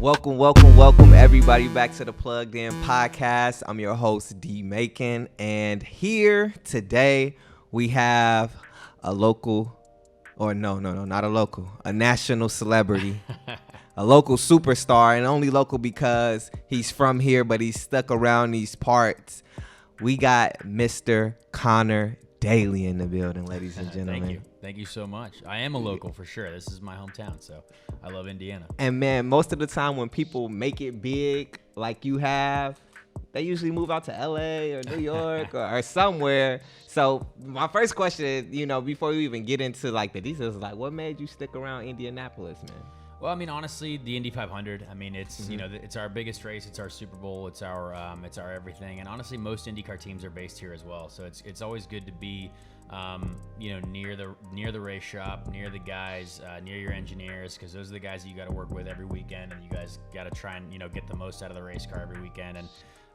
Welcome everybody back to the Plugged In Podcast. I'm your host, D Macon, and here today we have a local, or not a local, a national celebrity, a local superstar, and only local because he's from here, but he's stuck around these parts. We got Mr. Conor Daly in the building, ladies and gentlemen. Thank you so much. I am a local for sure. This is my hometown, so I love Indiana. And man, most of the time when people make it big like you have, they usually move out to LA or New York or somewhere. So my first question, before we even get into like the details, is like, what made you stick around Indianapolis, man? Well, I mean, honestly, the Indy 500. I mean, it's it's our biggest race. It's our Super Bowl. It's our everything. And honestly, most IndyCar teams are based here as well. So it's always good to be, near the race shop, near the guys, near your engineers, because those are the guys that you got to work with every weekend, and you guys got to try and get the most out of the race car every weekend. And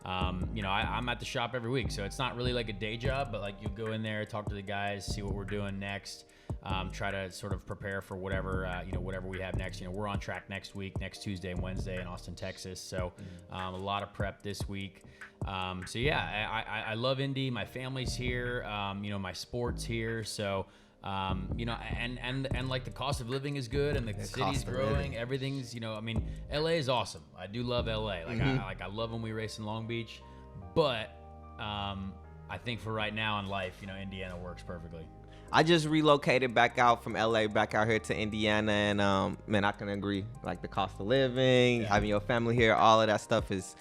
I'm at the shop every week, so it's not really like a day job, but like you go in there, talk to the guys, see what we're doing next. Try to sort of prepare for whatever we have next. We're on track next week, next Tuesday and Wednesday in Austin, Texas. So a lot of prep this week. I love Indy. My family's here. My sport's here. So and like the cost of living is good, and the city's growing. Everything's LA is awesome. I do love LA. I love when we race in Long Beach, but I think for right now in life, Indiana works perfectly. I just relocated back out from LA back out here to Indiana, and man, I can agree. Like the cost of living, having your family here, all of that stuff is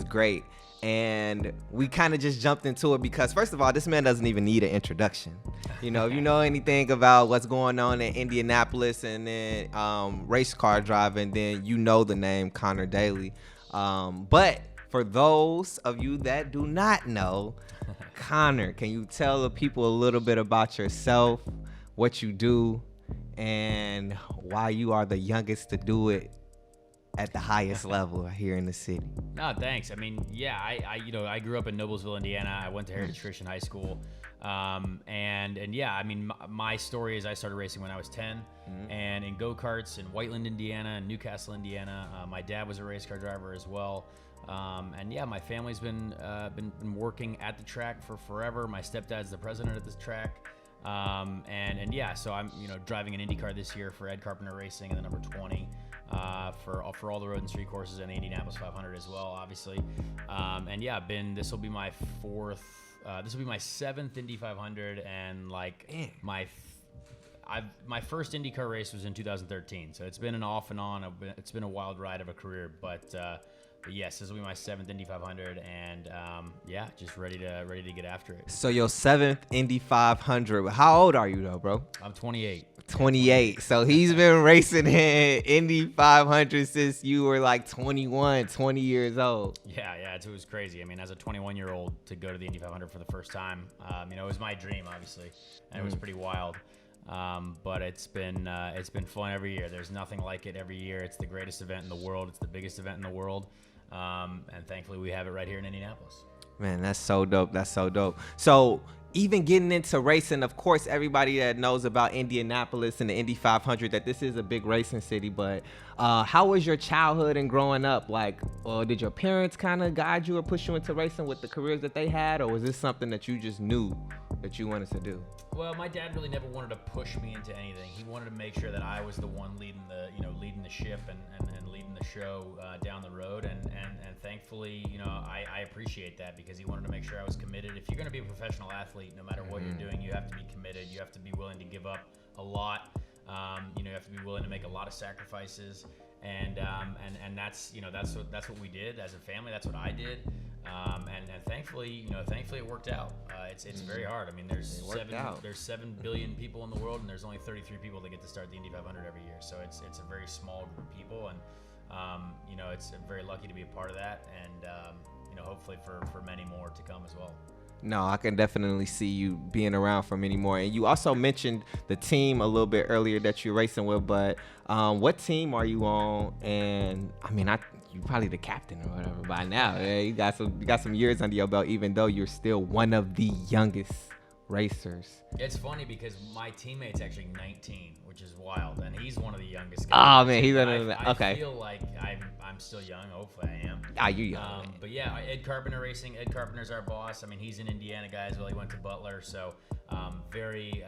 great. And we kind of just jumped into it because, first of all, this man doesn't even need an introduction. If you know anything about what's going on in Indianapolis and then race car driving, then you know the name Conor Daly. But for those of you that do not know, Conor, can you tell the people a little bit about yourself, what you do, and why you are the youngest to do it at the highest level here in the city? No, thanks. I mean, I grew up in Noblesville, Indiana. I went to Heritage Christian High School. My story is I started racing when I was 10 and in go-karts in Whiteland, Indiana, and Newcastle, Indiana. My dad was a race car driver as well. My family's been working at the track for forever. My stepdad's the president of this track. So I'm, driving an IndyCar this year for Ed Carpenter Racing in the number 20, for all the road and street courses and the Indianapolis 500 as well, obviously. This will be my seventh Indy 500, and my first IndyCar race was in 2013. So it's been an off and on. It's been a wild ride of a career, but yes, this will be my seventh Indy 500, and just ready to get after it. So your seventh Indy 500. How old are you though, bro? I'm 28. 28. So he's been racing in Indy 500 since you were like 21, 20 years old. Yeah, it was crazy. I mean, as a 21-year-old to go to the Indy 500 for the first time, it was my dream, obviously, and it was pretty wild. But it's been fun every year. There's nothing like it every year. It's the greatest event in the world. It's the biggest event in the world. And thankfully we have it right here in Indianapolis. Man, that's so dope. So even getting into racing, of course, everybody that knows about Indianapolis and the Indy 500, that this is a big racing city, but how was your childhood and growing up? Like, did your parents kind of guide you or push you into racing with the careers that they had, or was this something that you just knew that you wanted to do? Well, my dad really never wanted to push me into anything. He wanted to make sure that I was the one leading the ship and leading the show down the road. And thankfully, I appreciate that, because he wanted to make sure I was committed. If you're going to be a professional athlete, no matter what you're doing, you have to be committed. You have to be willing to give up a lot. You have to be willing to make a lot of sacrifices. And that's what we did as a family. That's what I did. And thankfully it worked out. It's very hard. I mean, there's 7 billion people in the world, and there's only 33 people that get to start the Indy 500 every year. So it's a very small group of people, and it's very lucky to be a part of that, and hopefully for many more to come as well. No, I can definitely see you being around for many more. And you also mentioned the team a little bit earlier that you're racing with, but what team are you on? And I mean, you're probably the captain or whatever by now. Yeah, you got some years under your belt, even though you're still one of the youngest racers. It's funny because my teammate's actually 19, which is wild, and he's one of the youngest guys. Oh man, he's I feel like I'm still young. Hopefully, I am. You young. But yeah, Ed Carpenter Racing. Ed Carpenter's our boss. I mean, he's an Indiana guy as well. He went to Butler, so very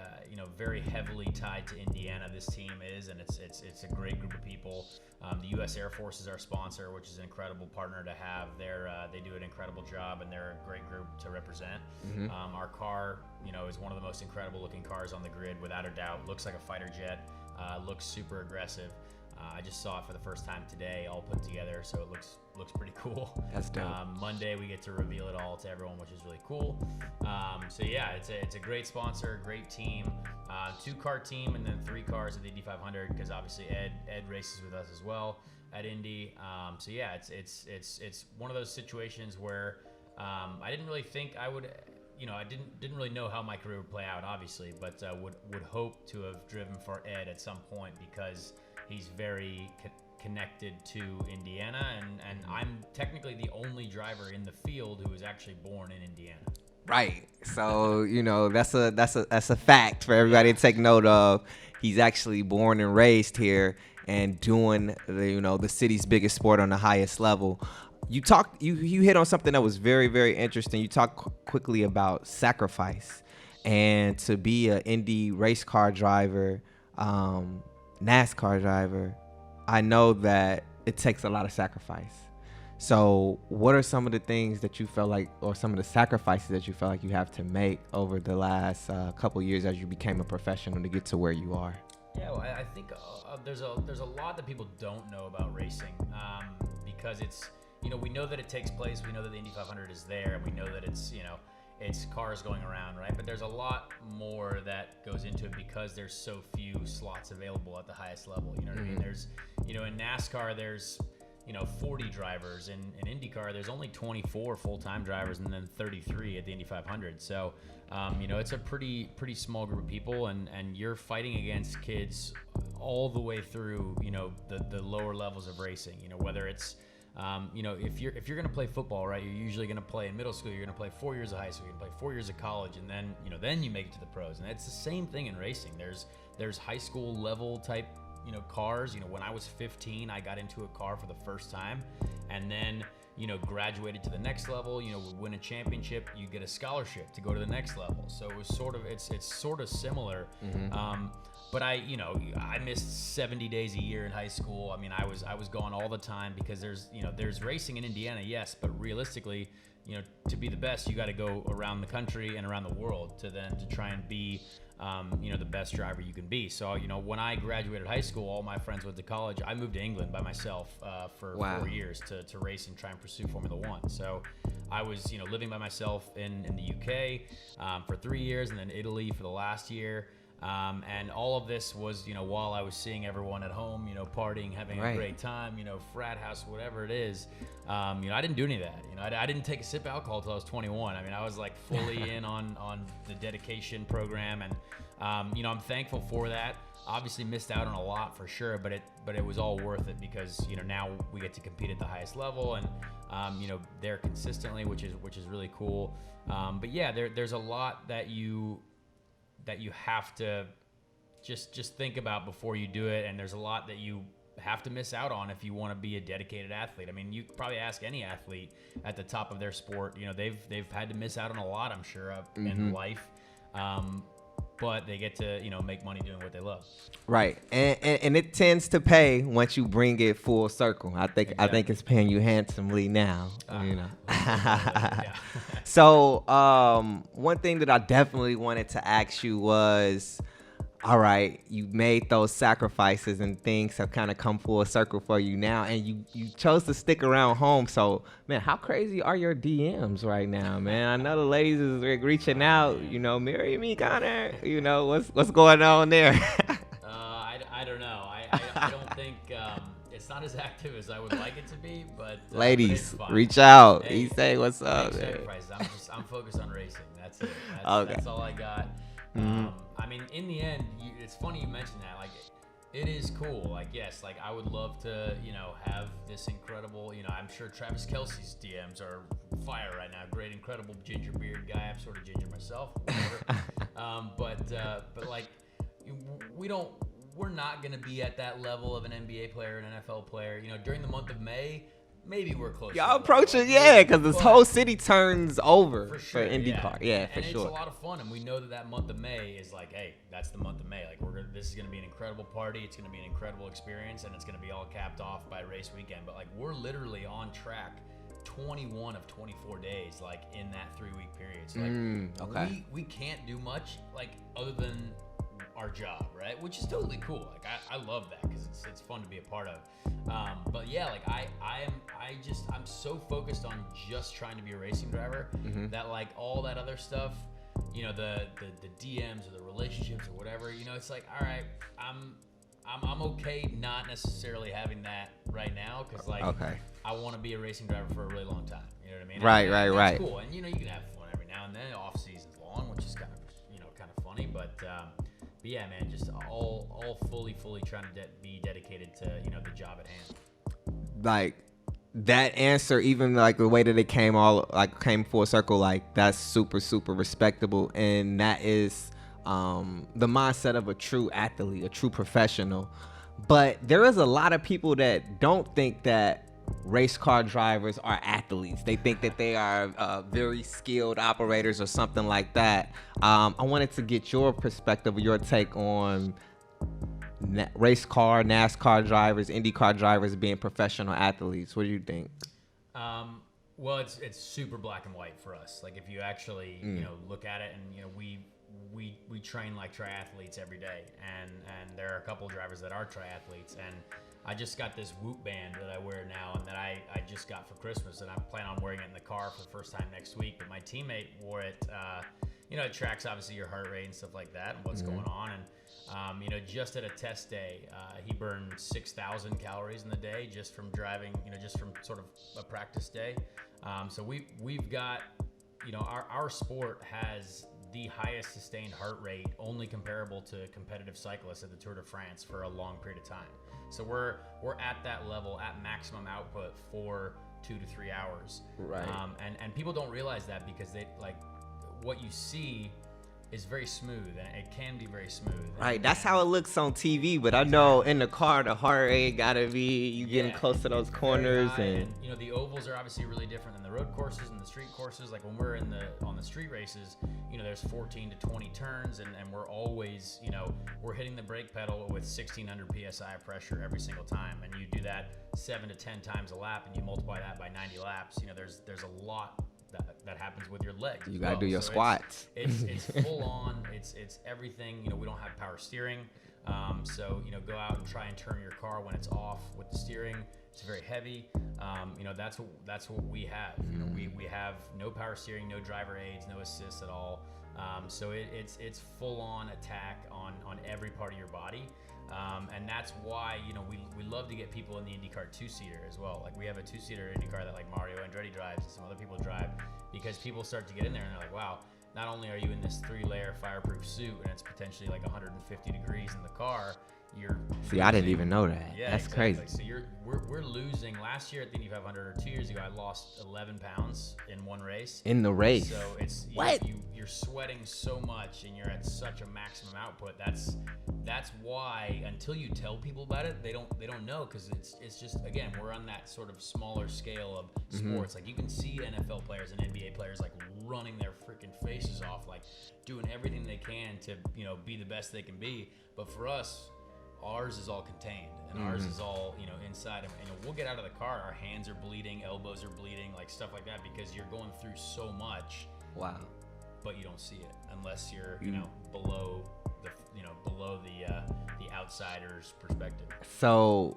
very heavily tied to Indiana. This team is, and it's a great group of people. The U.S. Air Force is our sponsor, which is an incredible partner to have. They do an incredible job, and they're a great group to represent. Our car, is one of the most incredible looking cars on the grid, without a doubt. Looks like a fighter jet. Looks super aggressive. I just saw it for the first time today, all put together, so it looks pretty cool. That's dope. Monday we get to reveal it all to everyone, which is really cool. So yeah, it's a great sponsor, great team, 2-car team, and then 3 cars at the Indy 500, because obviously Ed races with us as well at Indy. So yeah, it's one of those situations where I didn't really think I would. I didn't really know how my career would play out, obviously, but would hope to have driven for Ed at some point, because he's very connected to Indiana, and I'm technically the only driver in the field who is actually born in Indiana. Right. So that's a fact for everybody to take note of. He's actually born and raised here and doing the city's biggest sport on the highest level. You hit on something that was very, very interesting. You talked quickly about sacrifice, and to be an Indy race car driver, NASCAR driver, I know that it takes a lot of sacrifice. So what are some of the things that you felt like, or some of the sacrifices that you felt like you have to make over the last couple years as you became a professional to get to where you are? Yeah, well, I think there's a lot that people don't know about racing, because it's, we know that it takes place. We know that the Indy 500 is there, and we know that it's cars going around, right? But there's a lot more that goes into it because there's so few slots available at the highest level. You know what I mean? There's, in NASCAR, there's, 40 drivers. In IndyCar, there's only 24 full-time drivers, and then 33 at the Indy 500. So, it's a pretty small group of people, and you're fighting against kids all the way through, the lower levels of racing. Whether it's if you're going to play football, right, you're usually going to play in middle school. You're going to play 4 years of high school. You're going to play 4 years of college, and then you make it to the pros. And it's the same thing in racing. There's high school level type, cars. When I was 15, I got into a car for the first time, and then graduated to the next level. Win a championship, you get a scholarship to go to the next level. So it was it's sort of similar. But I missed 70 days a year in high school. I mean, I was gone all the time because there's racing in Indiana, yes, but realistically, to be the best, you got to go around the country and around the world to try and be, the best driver you can be. So, when I graduated high school, all my friends went to college. I moved to England by myself for 4 years to race and try and pursue Formula One. So I was, living by myself in the UK for 3 years, and then Italy for the last year. And all of this was, while I was seeing everyone at home, partying, having a great time, frat house, whatever it is. I didn't do any of that. I didn't take a sip of alcohol until I was 21. I mean, I was like fully in on the dedication program, and I'm thankful for that. Obviously missed out on a lot for sure, but it was all worth it because now we get to compete at the highest level, and there consistently, which is really cool. But yeah, there's a lot that you have to just think about before you do it, and there's a lot that you have to miss out on if you want to be a dedicated athlete. I mean, you probably ask any athlete at the top of their sport, they've had to miss out on a lot, I'm sure, in life, but they get to make money doing what they love. Right, and it tends to pay once you bring it full circle. I think it's paying you handsomely now. Yeah. So one thing that I definitely wanted to ask you was, all right, you made those sacrifices and things have kind of come full circle for you now, and you chose to stick around home. So, man, how crazy are your DMs right now, man? I know the ladies is reaching out, marry me, Conor. What's going on there? I don't know. I don't think it's not as active as I would like it to be, but ladies, but reach out. Hey, he say what's up. I'm focused on racing. That's it. Okay. That's all I got. I mean, in the end, it's funny you mentioned that. Like, It is cool. Like, yes, like I would love to, have this incredible, I'm sure Travis Kelce's DMs are fire right now. Great, incredible ginger beard guy. I'm sort of ginger myself. But like, we're not going to be at that level of an NBA player, an NFL player. During the month of May, maybe we're close. Y'all approaching, because this whole city turns over for IndyCar. Yeah, for and sure. It's a lot of fun, and we know that month of May is like, hey, that's the month of May. Like, this is going to be an incredible party. It's going to be an incredible experience, and it's going to be all capped off by race weekend. But like, we're literally on track 21 of 24 days, like in that 3-week period. So like, we can't do much like other than our job, right? Which is totally cool. Like I love that because it's fun to be a part of. But yeah, like I'm so focused on just trying to be a racing driver that like all that other stuff, the DMs or the relationships or whatever, it's like, all right, I'm okay not necessarily having that right now because like I want to be a racing driver for a really long time. You know what I mean? Right. That's cool. And you can have fun every now and then. Off season's long, which is kind of funny, but yeah, man, just all fully trying to be dedicated to the job at hand. Like that answer, even like the way that it came full circle, like that's super respectable, and that is the mindset of a true athlete, a true professional. But there is a lot of people that don't think that race car drivers are athletes. They think that they are very skilled operators or something like that. I wanted to get your perspective, your take on race car, NASCAR drivers, IndyCar drivers being professional athletes. What do you think? Well, it's super black and white for us. Like if you actually look at it, and we train like triathletes every day, and there are a couple of drivers that are triathletes, and I just got this Whoop band that I wear now, and that I just got for Christmas, and I plan on wearing it in the car for the first time next week. But my teammate wore it. It tracks obviously your heart rate and stuff like that, and what's going on. And just at a test day, he burned 6,000 calories in the day just from driving. Just from sort of a practice day. So we've got, our sport has the highest sustained heart rate, only comparable to competitive cyclists at the Tour de France for a long period of time. So we're at that level at maximum output for 2 to 3 hours. Right. And people don't realize that because they like what you see is very smooth, and it can be very smooth. Right, that's how it looks on TV, but I know in the car the heart rate gotta be getting close to those corners, and the ovals are obviously really different than the road courses and the street courses. Like when we're on the street races, there's 14 to 20 turns, and we're always we're hitting the brake pedal with 1600 psi pressure every single time, and you do that 7 to 10 times a lap, and you multiply that by 90 laps. There's a lot that happens with your legs. You gotta do your squats. It's full on. It's everything. We don't have power steering, so go out and try and turn your car when it's off with the steering. It's very heavy. That's what we have. We have no power steering, no driver aids, no assists at all. So it's full on attack on every part of your body. And that's why we love to get people in the IndyCar 2-seater as well. Like we have a 2-seater IndyCar that like Mario Andretti drives and some other people drive, because people start to get in there and they're like, wow, not only are you in this 3-layer fireproof suit and it's potentially like 150 degrees in the car, you're I didn't even know that. Yeah, that's exactly. crazy. So we're losing. Last year at the Indy 500, or 2 years ago, I lost 11 pounds in one race. In the race. So it's you're sweating so much and you're at such a maximum output. That's why until you tell people about it, they don't know, because it's just, again, we're on that sort of smaller scale of sports. Like you can see NFL players and NBA players like running their freaking faces off, like doing everything they can to be the best they can be. But for us, ours is all contained, and ours is all inside. And we'll get out of the car, our hands are bleeding, elbows are bleeding, like stuff like that, because you're going through so much. Wow. But you don't see it unless you're below the outsider's perspective. So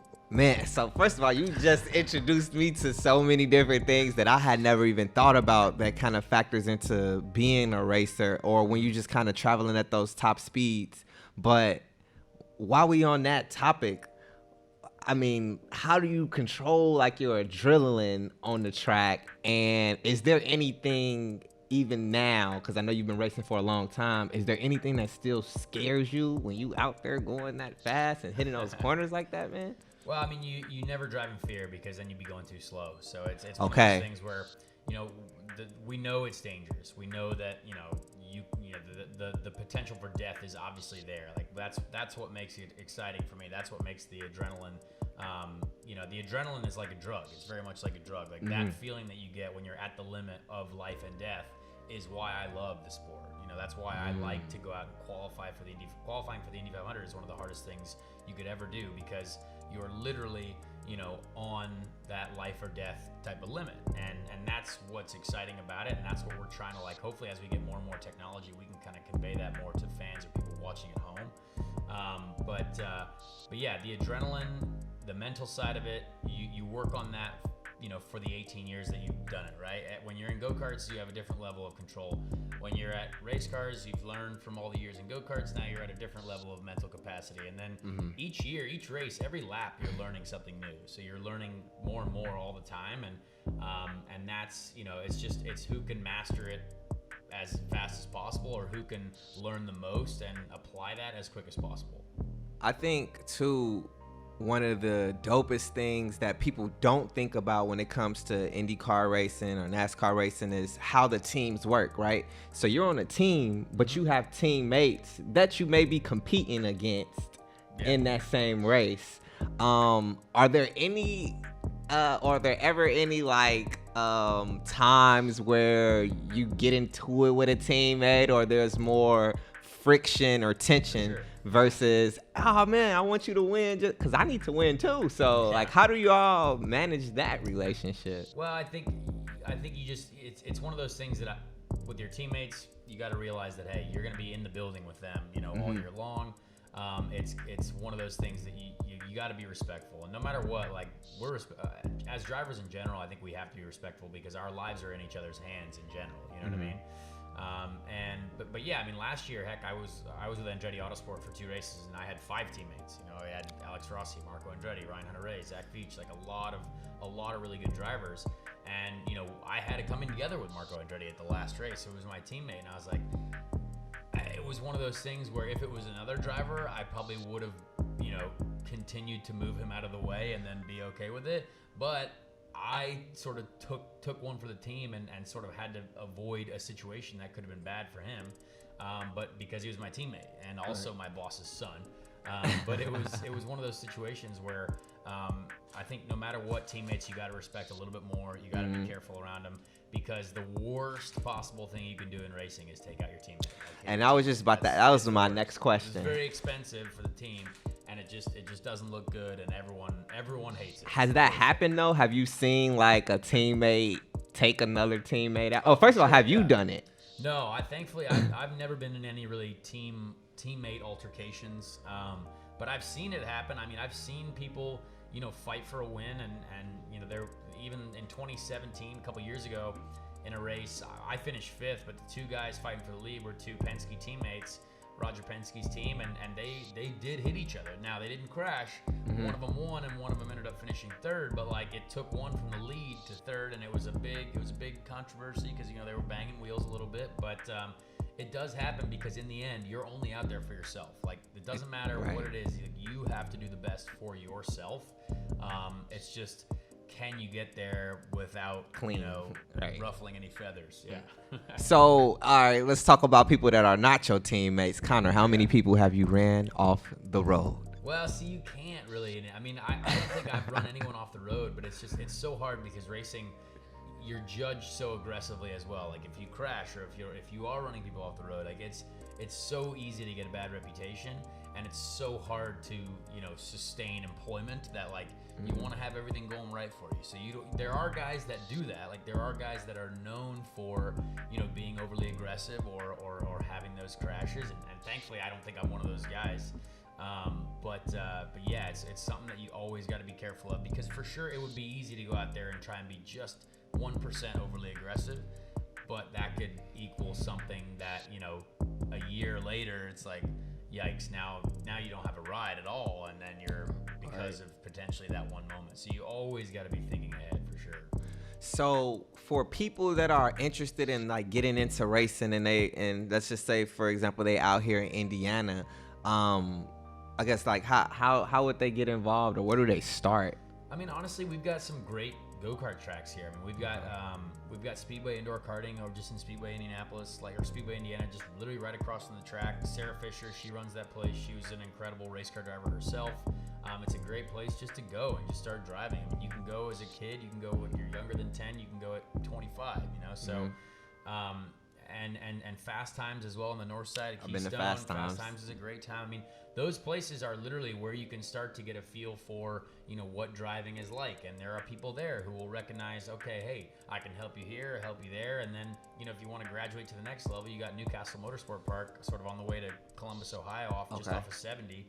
first of all, you just introduced me to so many different things that I had never even thought about that kind of factors into being a racer, or when you just kind of traveling at those top speeds. But while we on that topic, I mean, how do you control like your adrenaline on the track? And is there anything even now, because I know you've been racing for a long time, is there anything that still scares you when you out there going that fast and hitting those corners like that, man? Well, I mean, you never drive in fear because then you'd be going too slow. So it's one of Okay. those things where, you know, we know it's dangerous. We know that, you know, the potential for death is obviously there. Like that's what makes it exciting for me. That's what makes the adrenaline. You know, the adrenaline is like a drug. It's very much like a drug. Like that feeling that you get when you're at the limit of life and death is why I love the sport. You know, that's why I like to go out and qualify for the Indy. Qualifying for the Indy 500 is one of the hardest things you could ever do because you're literally, you know, on that life or death type of limit, and that's what's exciting about it, and that's what we're trying to, like, hopefully as we get more and more technology, we can kind of convey that more to fans or people watching at home. But yeah, the adrenaline, the mental side of it, you work on that, you know, for the 18 years that you've done it, right? When you're in go-karts, you have a different level of control. When you're at race cars, you've learned from all the years in go-karts, now you're at a different level of mental capacity. And then each year, each race, every lap, you're learning something new. So you're learning more and more all the time. And that's, you know, it's who can master it as fast as possible or who can learn the most and apply that as quick as possible. I think, too, one of the dopest things that people don't think about when it comes to IndyCar racing or NASCAR racing is how the teams work, right? So you're on a team, but you have teammates that you may be competing against in that same race. Are there ever any like times where you get into it with a teammate or there's more friction or tension versus, oh man, I want you to win just because I need to win too? So like, how do you all manage that relationship? Well, I think you just, it's one of those things that with your teammates, you got to realize that, hey, you're going to be in the building with them, you know, all year long. It's one of those things that you got to be respectful, and no matter what, like as drivers in general, I think we have to be respectful because our lives are in each other's hands in general. You know what I mean? But yeah, I mean, last year, heck, I was with Andretti Autosport for 2 races, and I had 5 teammates. You know, I had Alex Rossi, Marco Andretti, Ryan Hunter-Reay, Zach Veach, like a lot of really good drivers. And you know, I had it coming together with Marco Andretti at the last race. So it was my teammate, and I was like, it was one of those things where if it was another driver, I probably would have, you know, continued to move him out of the way and then be okay with it. But I sort of took one for the team and sort of had to avoid a situation that could have been bad for him, but because he was my teammate and also my boss's son. But it was one of those situations where I think no matter what, teammates, you got to respect a little bit more. You got to be careful around them because the worst possible thing you can do in racing is take out your teammate. And I was just about that. That was my next question. It's very expensive for the team, and it just doesn't look good, and everyone hates it. Has that happened though? Have you seen like a teammate take another teammate out? Oh, first of all, have you done it? No, thankfully I've never been in any really teammate altercations, but I've seen it happen. I mean, I've seen people, you know, fight for a win, and you know, they're even in 2017, a couple years ago, in a race, I finished 5th, but the 2 guys fighting for the lead were 2 Penske teammates, Roger Penske's team, and they did hit each other. Now, they didn't crash. One of them won, and one of them ended up finishing 3rd, but like it took one from the lead to 3rd, and it was a big controversy because, you know, they were banging wheels a little bit, but it does happen because in the end, you're only out there for yourself. Like, it doesn't matter what it is. You have to do the best for yourself. It's just, can you get there without clean, you know, ruffling any feathers? Yeah. So, all right, let's talk about people that are not your teammates. Connor, how many people have you ran off the road? Well, see, you can't really. I mean, I don't think I've run anyone off the road, but it's so hard because racing, you're judged so aggressively as well. Like if you crash or if you are running people off the road, like it's so easy to get a bad reputation, and it's so hard to, you know, sustain employment that like you want to have everything going right for you. So there are guys that do that. Like there are guys that are known for, you know, being overly aggressive or having those crashes, and thankfully I don't think I'm one of those guys. But yeah, it's something that you always got to be careful of, because for sure it would be easy to go out there and try and be just 1% overly aggressive, but that could equal something that, you know, a year later it's like, yikes, now you don't have a ride at all, and then you're because of potentially that one moment. So you always got to be thinking ahead for sure. So for people that are interested in like getting into racing and let's just say for example they out here in Indiana, I guess like how would they get involved or where do they start? I mean, honestly, we've got some great go-kart tracks here. I mean, we've got Speedway indoor karting over just in Speedway Indianapolis, or Speedway Indiana, just literally right across from the track. Sarah Fisher, she runs that place. She was an incredible race car driver herself. It's a great place just to go and just start driving. I mean, you can go as a kid, you can go when you're younger than 10, you can go at 25. So. And Fast Times as well on the north side of Keystone. I've been to Fast Times. Fast Times is a great time. I mean, those places are literally where you can start to get a feel for, what driving is like. And there are people there who will recognize, okay, hey, I can help you here, help you there. And then, if you want to graduate to the next level, you got Newcastle Motorsport Park sort of on the way to Columbus, Ohio, just off of 70.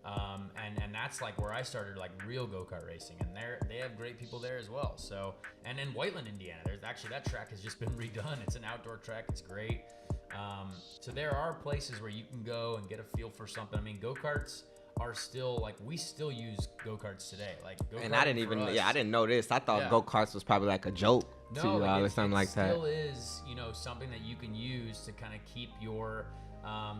And that's like where I started like real go-kart racing, and they have great people there as well. So, and in Whiteland, Indiana, there's actually that track has just been redone. It's an outdoor track. It's great. So there are places where you can go and get a feel for something. I mean, go-karts are still like, we still use go-karts today. Like go-kart and I didn't know this. I thought go-karts was probably like a joke or something like that. It still is, something that you can use to kind of keep your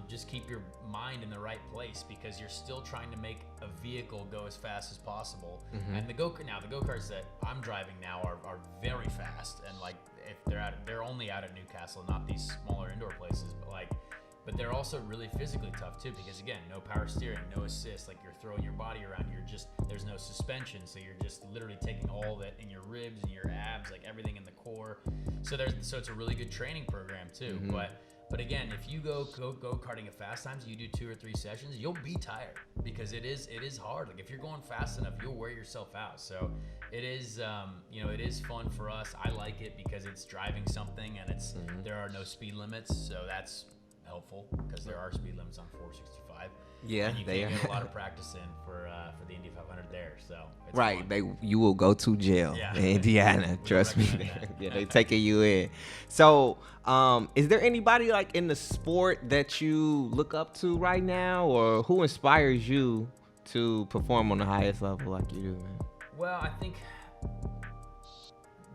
just keep your mind in the right place, because you're still trying to make a vehicle go as fast as possible. And the go-karts that I'm driving now are very fast, and like if they're only out at Newcastle, not these smaller indoor places, but they're also really physically tough too, because again, no power steering, no assist, like you're throwing your body around, there's no suspension, so you're just literally taking all that in your ribs and your abs, like everything in the core. So it's a really good training program too. But again, if you go karting at Fast Times, you do 2 or 3 sessions, you'll be tired, because it is hard. Like if you're going fast enough, you'll wear yourself out. So it is, it is fun for us. I like it because it's driving something, and there are no speed limits, so that's helpful, because there are speed limits on 465. Yeah, and you can get a lot of practice in for the Indy 500 there. So it's right, fun. you will go to jail in Indiana. Trust me. Yeah, they taking you in. So, is there anybody like in the sport that you look up to right now, or who inspires you to perform on the highest level like you do, man? Well, I think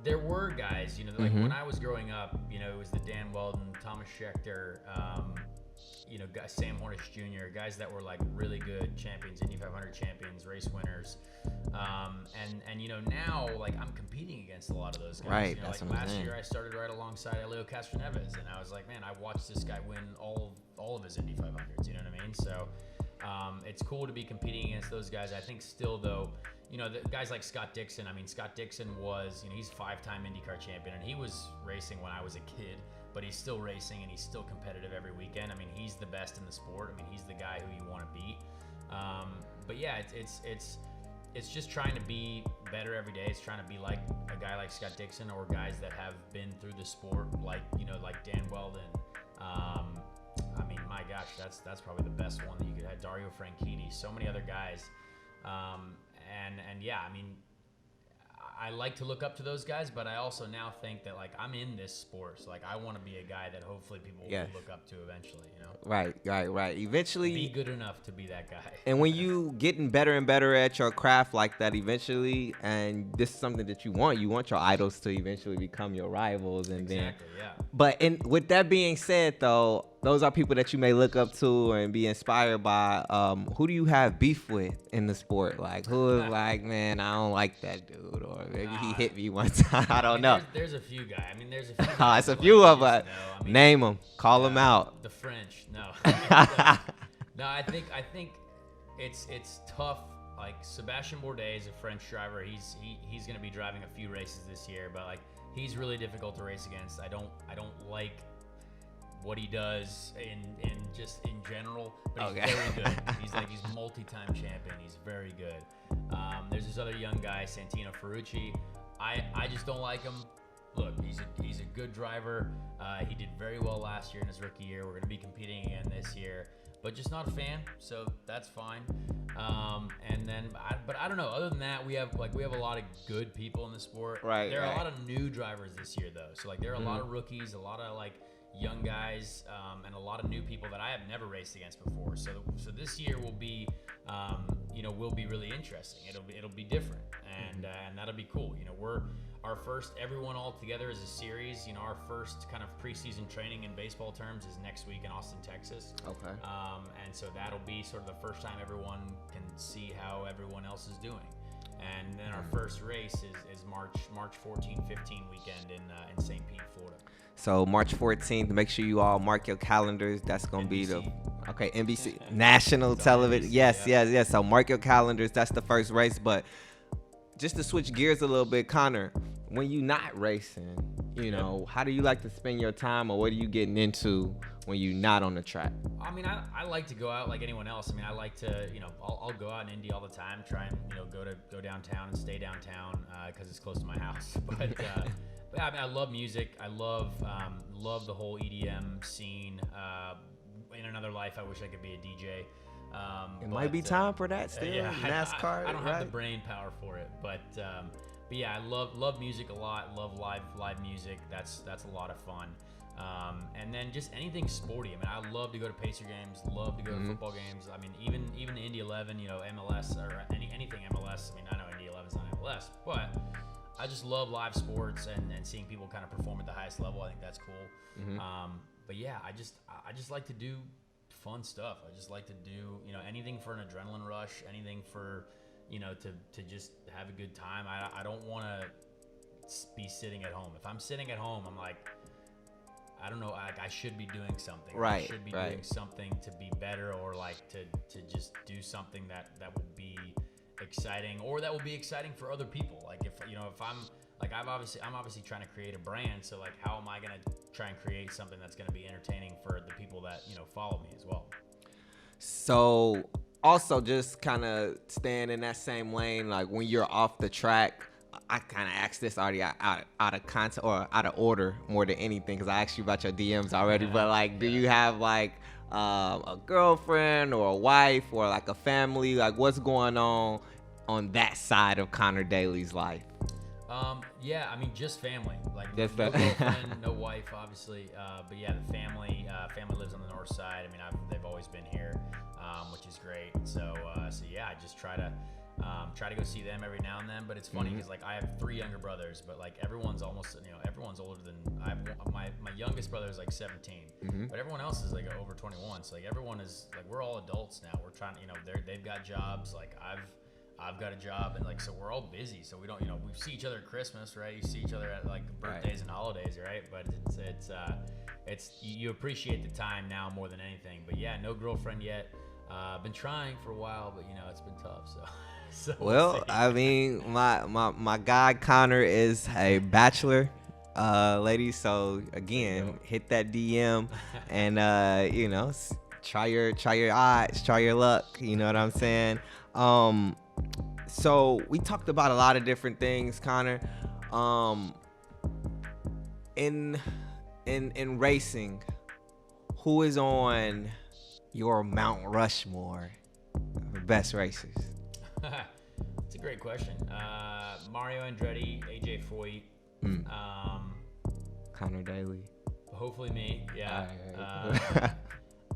there were guys, like when I was growing up, it was the Dan Weldon, Thomas Schechter, guys, Sam Hornish Jr., guys that were like really good champions, Indy 500 champions, race winners. And now like I'm competing against a lot of those guys. Right. Like last year I started right alongside Elio Castroneves, and I was like, man, I watched this guy win all of his Indy 500s, you know what I mean? So it's cool to be competing against those guys. I think still though, the guys like Scott Dixon. I mean, Scott Dixon was, he's 5-time IndyCar champion, and he was racing when I was a kid, but he's still racing and he's still competitive every weekend. I mean, he's the best in the sport. I mean, he's the guy who you want to beat. But yeah, it's just trying to be better every day. It's trying to be like a guy like Scott Dixon, or guys that have been through the sport, like Dan Weldon. I mean, my gosh, that's probably the best one that you could have. Dario Franchitti, so many other guys. And yeah, I mean, I like to look up to those guys, but I also now think that like I'm in this sport, so like I want to be a guy that hopefully people will look up to eventually, Right. Eventually, be good enough to be that guy. And when you getting better and better at your craft like that, eventually, and this is something that you want your idols to eventually become your rivals, and exactly, then. Yeah. But with that being said, though, those are people that you may look up to and be inspired by. Who do you have beef with in the sport? Like, who is like, man, I don't like that dude, or maybe he hit me one time. I don't know. There's a few guys. I mean, there's a few guys. It's a few of us. Name them. Call them out. The French. No. No, I think it's tough. Like Sebastian Bourdais is a French driver. He's going to be driving a few races this year, but like he's really difficult to race against. I don't like what he does in general, but he's very good. He's multi-time champion. He's very good. There's this other young guy, Santino Ferrucci. I just don't like him. Look, he's a good driver. He did very well last year in his rookie year. We're going to be competing again this year, but just not a fan, so that's fine. But I don't know. Other than that, we have a lot of good people in the sport. Right. There are a lot of new drivers this year, though. So like there are a lot of rookies, a lot of like young guys, and a lot of new people that I have never raced against before. So this year will be, will be really interesting. It'll be different, and that'll be cool. our first everyone all together as a series. Our first kind of preseason training in baseball terms is next week in Austin, Texas. Okay. And so that'll be sort of the first time everyone can see how everyone else is doing. And then our first race is March 14, 15 weekend in St. Pete, Florida. So March 14th, make sure you all mark your calendars. That's going to be NBC, national television. Yes. So mark your calendars. That's the first race. But just to switch gears a little bit, Conor, when you not racing, how do you like to spend your time, or what are you getting into when you're not on the track? I mean, I like to go out like anyone else. I mean, I like to, I'll go out in Indy all the time, try and, go downtown and stay downtown because it's close to my house. But I mean, I love music. I love the whole EDM scene. In another life, I wish I could be a DJ. It might be time for that still. NASCAR. I don't have the brain power for it, but yeah, I love music a lot. Love live music. That's a lot of fun. And then just anything sporty. I mean, I love to go to Pacer games. Love to go to football games. I mean, even the Indy 11, MLS or anything MLS. I mean, I know Indy 11's not MLS, but I just love live sports and seeing people kind of perform at the highest level. I think that's cool. But yeah, I just like to do fun stuff. I just like to do, anything for an adrenaline rush, anything for, to just have a good time. I don't want to be sitting at home. If I'm sitting at home, I'm like, I don't know, I should be doing something. Right. I should be doing something to be better, or like to just do something that will be exciting, or that will be exciting for other people. Like if I'm like, I'm obviously trying to create a brand. So like, how am I going to try and create something that's going to be entertaining for the people that, follow me as well? So also just kind of staying in that same lane, like when you're off the track, I kind of asked this already out of context or out of order more than anything, because I asked you about your DMs already. But like, do you have like a girlfriend or a wife or like a family? Like, what's going on that side of Conor Daly's life? Yeah, I mean, just family. Like, just no girlfriend, no wife, obviously. But yeah, the family lives on the north side. I mean, they've always been here, which is great. So yeah, I just try to go see them every now and then. But it's funny because like I have 3 younger brothers, but like everyone's almost, everyone's older than my youngest brother is like 17, but everyone else is like over 21. So like everyone is like, we're all adults now. We're trying, they've got jobs. Like I've got a job, and like, so we're all busy. So we don't, we see each other at Christmas, right? You see each other at like birthdays and holidays, right? But it's you appreciate the time now more than anything. But yeah, no girlfriend yet. Been trying for a while, but it's been tough. So well, I mean, my guy Conor is a bachelor, ladies. So again, hit that DM and try your odds, try your luck. You know what I'm saying? So we talked about a lot of different things, Conor. In racing, who is on your Mount Rushmore of best racers? It's a great question. Mario Andretti, AJ Foyt, Conor Daly. Hopefully me, yeah.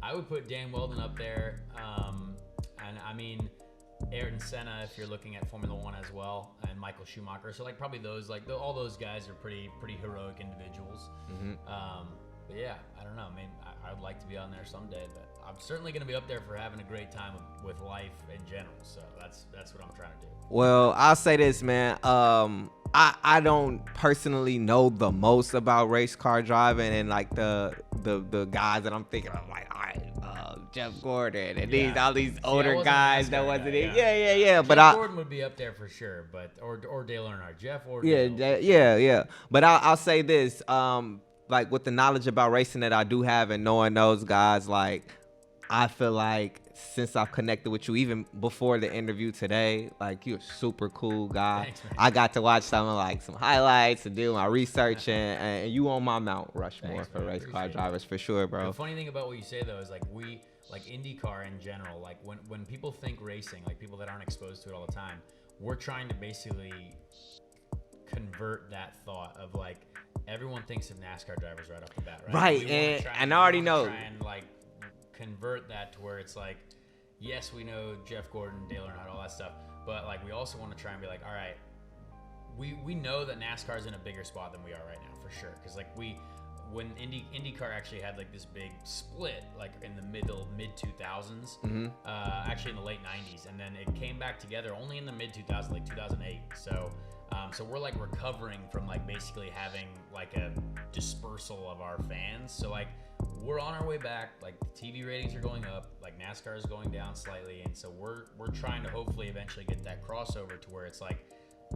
I would put Dan Weldon up there, and I mean Ayrton Senna if you're looking at Formula One as well, and Michael Schumacher. So like probably those, like all those guys are pretty heroic individuals. But yeah, I don't know. I mean, I would like to be on there someday, but I'm certainly going to be up there for having a great time with life in general. So that's what I'm trying to do. Well, I'll say this, man. I don't personally know the most about race car driving, and like the guys that I'm thinking of, like, all right, Jeff Gordon and all these older guys that wasn't in. Yeah. But Jeff Gordon would be up there for sure, but or Dale Earnhardt, Jeff or Dale. Yeah. But I'll say this, like with the knowledge about racing that I do have and knowing those guys, like I feel like since I've connected with you even before the interview today, like you're a super cool guy. Thanks, man. I got to watch some highlights and do my research, and you on my Mount Rushmore for race car drivers for sure, bro. The funny thing about what you say though is like IndyCar in general, like when people think racing, like people that aren't exposed to it all the time, we're trying to basically convert that thought of like everyone thinks of NASCAR drivers right off the bat, right? Right, and I already know. Try and like convert that to where it's like, yes, we know Jeff Gordon, Dale Earnhardt, all that stuff, but like we also want to try and be like, all right, we know that NASCAR is in a bigger spot than we are right now for sure. Because like when IndyCar actually had like this big split like in the mid 2000s, actually in the late 90s, and then it came back together only in the mid 2000s, like 2008. So we're like recovering from like basically having like a dispersal of our fans. So like we're on our way back. Like the TV ratings are going up. Like NASCAR is going down slightly, and so we're trying to hopefully eventually get that crossover to where it's like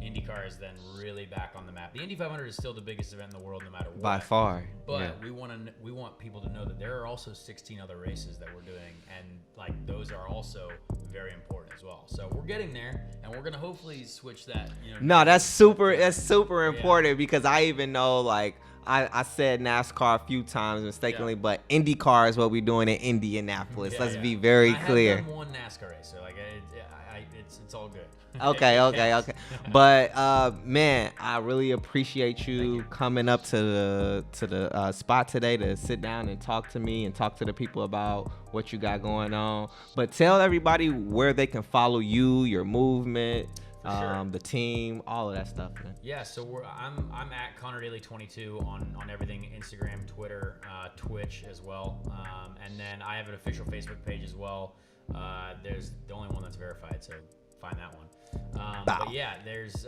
IndyCar is then really back on the map. The Indy 500 is still the biggest event in the world, no matter what. By far. But we want people to know that there are also 16 other races that we're doing, and like those are also very important as well. So we're getting there, and we're gonna hopefully switch that. No, that's super important because I even know like. I said NASCAR a few times mistakenly, but IndyCar is what we're doing in Indianapolis. Let's be very clear. I have done one NASCAR race, so like it's all good. Okay. But man, I really appreciate you coming up to the spot today to sit down and talk to me and talk to the people about what you got going on. But tell everybody where they can follow you, your movement. Sure. The team, all of that stuff, man. Yeah, so I'm at Conor Daly 22 on everything, Instagram, Twitter, Twitch as well, and then I have an official Facebook page as well. There's the only one that's verified, so find that one. But yeah, there's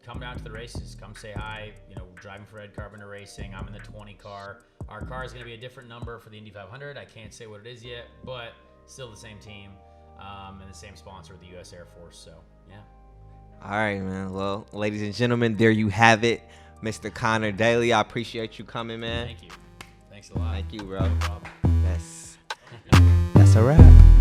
come down to the races, come say hi. Driving for Ed Carpenter Racing. I'm in the 20 car. Our car is going to be a different number for the Indy 500. I can't say what it is yet, but still the same team. And the same sponsor with the U.S. Air Force. So, yeah. All right, man. Well, ladies and gentlemen, there you have it. Mr. Conor Daly, I appreciate you coming, man. Thank you. Thanks a lot. Thank you, bro. No problem. That's a wrap.